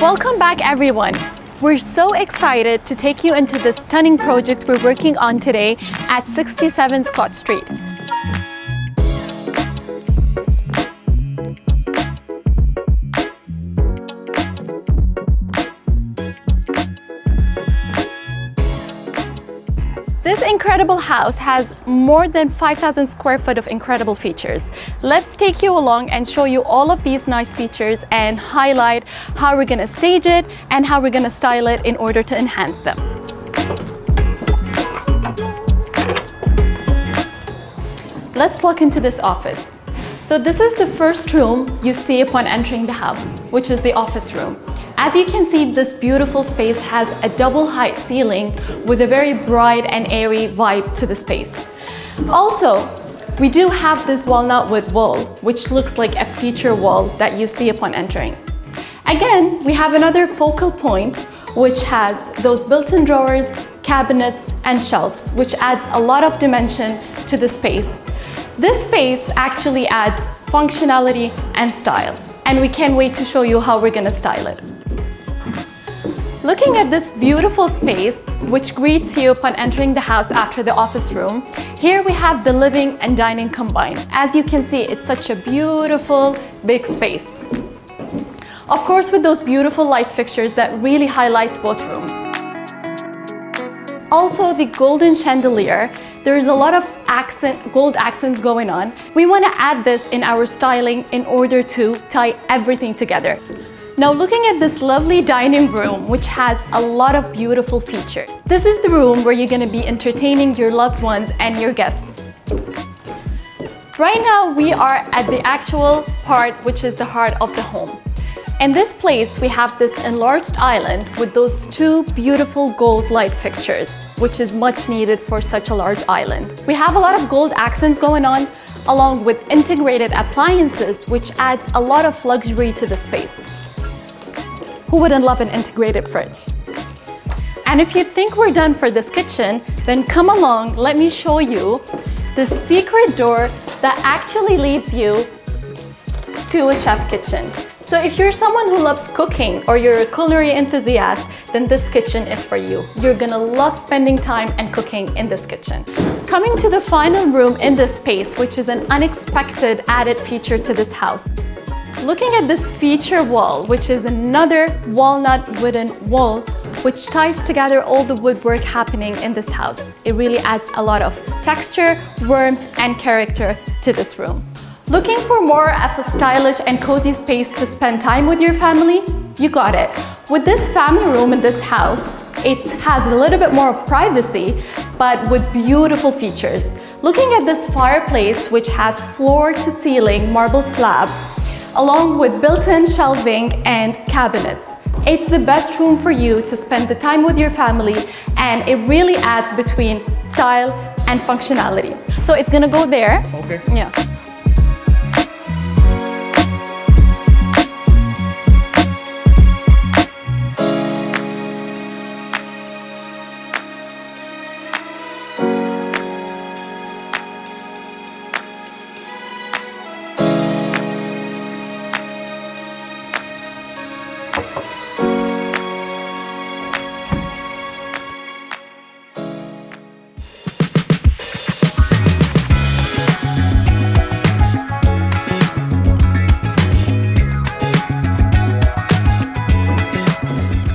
Welcome back, everyone. We're so excited to take you into the stunning project we're working on today at 67 Scott Street. This incredible house has more than 5,000 square foot of incredible features. Let's take you along and show you all of these nice features and highlight how we're gonna stage it and how we're gonna style it in order to enhance them. Let's look into this office. So this is the first room you see upon entering the house, which is the office room. As you can see, this beautiful space has a double height ceiling with a very bright and airy vibe to the space. Also, we do have this walnut wood wall, which looks like a feature wall that you see upon entering. Again, we have another focal point, which has those built-in drawers, cabinets, and shelves, which adds a lot of dimension to the space. This space actually adds functionality and style, and we can't wait to show you how we're gonna style it. Looking at this beautiful space, which greets you upon entering the house after the office room, here we have the living and dining combined. As you can see, it's such a beautiful, big space. Of course, with those beautiful light fixtures that really highlights both rooms. Also, the golden chandelier. There's a lot of gold accents going on. We want to add this in our styling in order to tie everything together. Now looking at this lovely dining room, which has a lot of beautiful features. This is the room where you're going to be entertaining your loved ones and your guests. Right now we are at the actual part, which is the heart of the home. In this place, we have this enlarged island with those two beautiful gold light fixtures, which is much needed for such a large island. We have a lot of gold accents going on, along with integrated appliances, which adds a lot of luxury to the space. Who wouldn't love an integrated fridge? And if you think we're done for this kitchen, then come along, let me show you the secret door that actually leads you to a chef kitchen. So if you're someone who loves cooking or you're a culinary enthusiast, then this kitchen is for you. You're gonna love spending time and cooking in this kitchen. Coming to the final room in this space, which is an unexpected added feature to this house. Looking at this feature wall, which is another walnut wooden wall, which ties together all the woodwork happening in this house. It really adds a lot of texture, warmth, and character to this room. Looking for more of a stylish and cozy space to spend time with your family? You got it. With this family room in this house, it has a little bit more of privacy, but with beautiful features. Looking at this fireplace, which has floor-to-ceiling marble slab, along with built-in shelving and cabinets. It's the best room for you to spend the time with your family, and it really adds between style and functionality. So it's gonna go there. Okay. Yeah.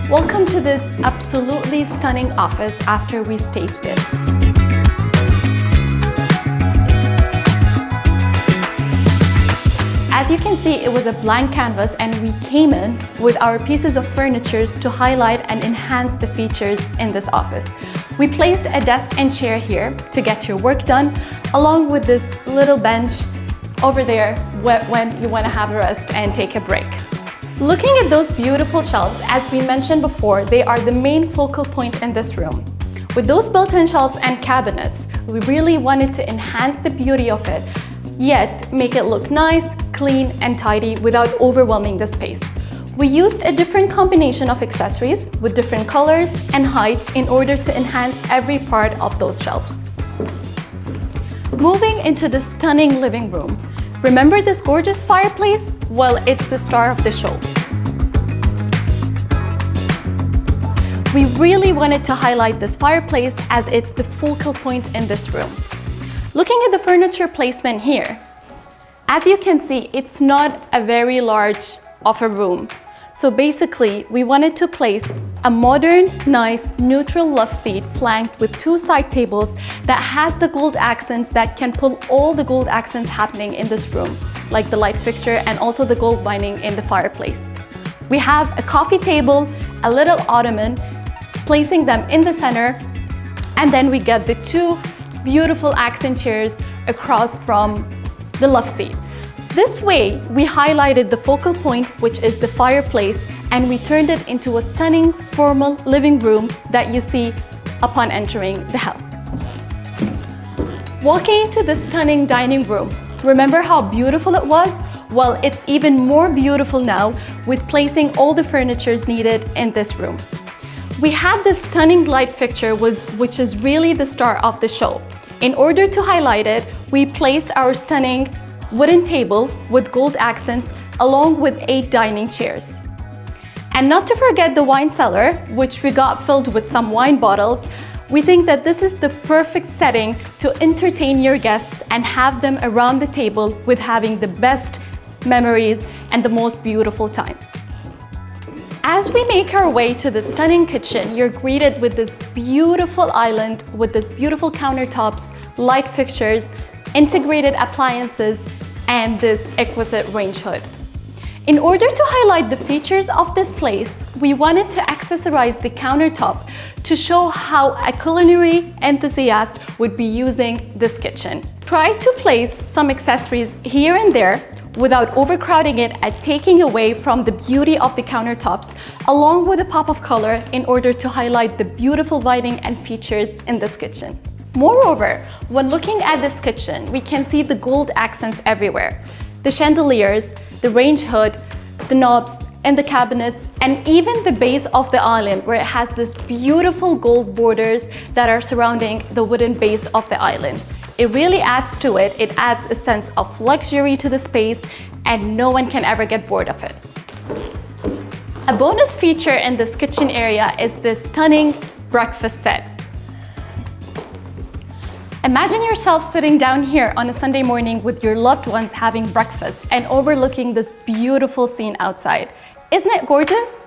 Welcome to this absolutely stunning office after we staged it. As you can see, it was a blank canvas and we came in with our pieces of furniture to highlight and enhance the features in this office. We placed a desk and chair here to get your work done, along with this little bench over there when you want to have a rest and take a break. Looking at those beautiful shelves, as we mentioned before, they are the main focal point in this room. With those built-in shelves and cabinets, we really wanted to enhance the beauty of it, yet make it look nice, clean, and tidy without overwhelming the space. We used a different combination of accessories with different colors and heights in order to enhance every part of those shelves. Moving into the stunning living room. Remember this gorgeous fireplace? Well, it's the star of the show. We really wanted to highlight this fireplace as it's the focal point in this room. Looking at the furniture placement here, as you can see, it's not a very large of a room. So basically, we wanted to place a modern, nice, neutral love seat flanked with two side tables that has the gold accents that can pull all the gold accents happening in this room, like the light fixture and also the gold binding in the fireplace. We have a coffee table, a little ottoman, placing them in the center, and then we get the two beautiful accent chairs across from the love seat. This way, we highlighted the focal point, which is the fireplace, and we turned it into a stunning, formal living room that you see upon entering the house. Walking into this stunning dining room, remember how beautiful it was? Well, it's even more beautiful now with placing all the furnitures needed in this room. We had this stunning light fixture which is really the star of the show. In order to highlight it, we placed our stunning wooden table with gold accents along with 8 dining chairs. And not to forget the wine cellar, which we got filled with some wine bottles. We think that this is the perfect setting to entertain your guests and have them around the table with having the best memories and the most beautiful time. As we make our way to the stunning kitchen, you're greeted with this beautiful island with this beautiful countertops, light fixtures, integrated appliances, and this exquisite range hood. In order to highlight the features of this place, we wanted to accessorize the countertop to show how a culinary enthusiast would be using this kitchen. Try to place some accessories here and there without overcrowding it and taking away from the beauty of the countertops, along with a pop of color in order to highlight the beautiful lighting and features in this kitchen. Moreover, when looking at this kitchen, we can see the gold accents everywhere. The chandeliers, the range hood, the knobs, and the cabinets, and even the base of the island where it has this beautiful gold borders that are surrounding the wooden base of the island. It really adds to it. It adds a sense of luxury to the space, and no one can ever get bored of it. A bonus feature in this kitchen area is this stunning breakfast set. Imagine yourself sitting down here on a Sunday morning with your loved ones having breakfast and overlooking this beautiful scene outside. Isn't it gorgeous?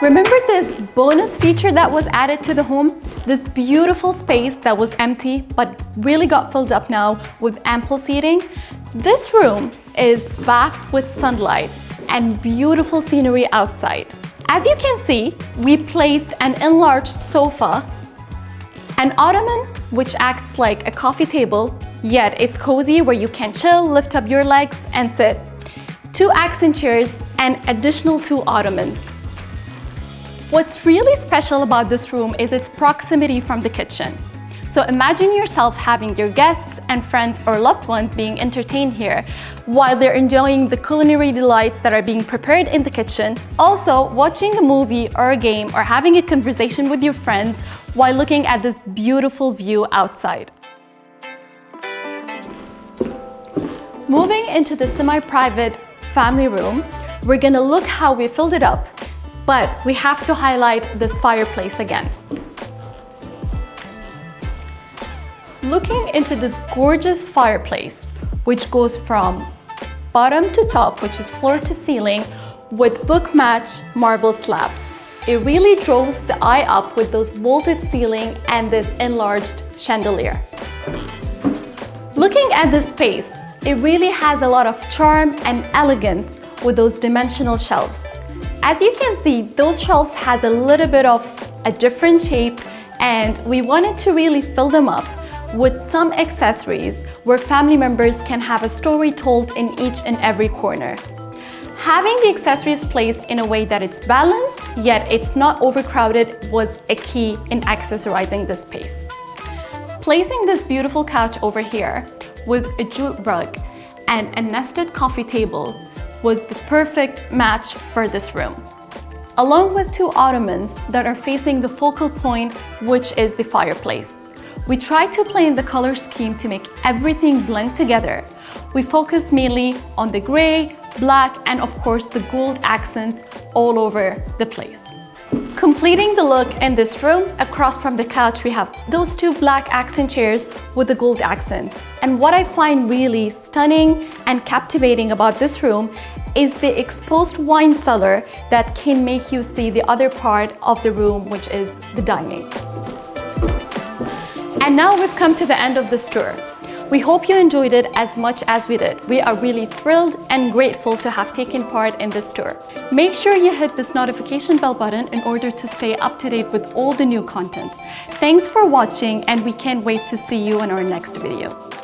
Remember this bonus feature that was added to the home? This beautiful space that was empty but really got filled up now with ample seating? This room is backed with sunlight and beautiful scenery outside. As you can see, we placed an enlarged sofa, an ottoman which acts like a coffee table, yet it's cozy where you can chill, lift up your legs and sit, 2 accent chairs and additional 2 ottomans. What's really special about this room is its proximity from the kitchen. So imagine yourself having your guests and friends or loved ones being entertained here while they're enjoying the culinary delights that are being prepared in the kitchen. Also, watching a movie or a game or having a conversation with your friends while looking at this beautiful view outside. Moving into the semi-private family room, we're gonna look how we filled it up, but we have to highlight this fireplace again. Looking into this gorgeous fireplace, which goes from bottom to top, which is floor to ceiling, with book-match marble slabs. It really draws the eye up with those vaulted ceiling and this enlarged chandelier. Looking at this space, it really has a lot of charm and elegance with those dimensional shelves. As you can see, those shelves has a little bit of a different shape, and we wanted to really fill them up with some accessories where family members can have a story told in each and every corner. Having the accessories placed in a way that it's balanced, yet it's not overcrowded, was a key in accessorizing this space. Placing this beautiful couch over here with a jute rug and a nested coffee table was the perfect match for this room. Along with 2 ottomans that are facing the focal point, which is the fireplace. We tried to play in the color scheme to make everything blend together. We focused mainly on the gray, black, and of course the gold accents all over the place. Completing the look in this room, across from the couch, we have those two black accent chairs with the gold accents. And what I find really stunning and captivating about this room is the exposed wine cellar that can make you see the other part of the room, which is the dining. And now we've come to the end of this tour. We hope you enjoyed it as much as we did. We are really thrilled and grateful to have taken part in this tour. Make sure you hit this notification bell button in order to stay up to date with all the new content. Thanks for watching, and we can't wait to see you in our next video.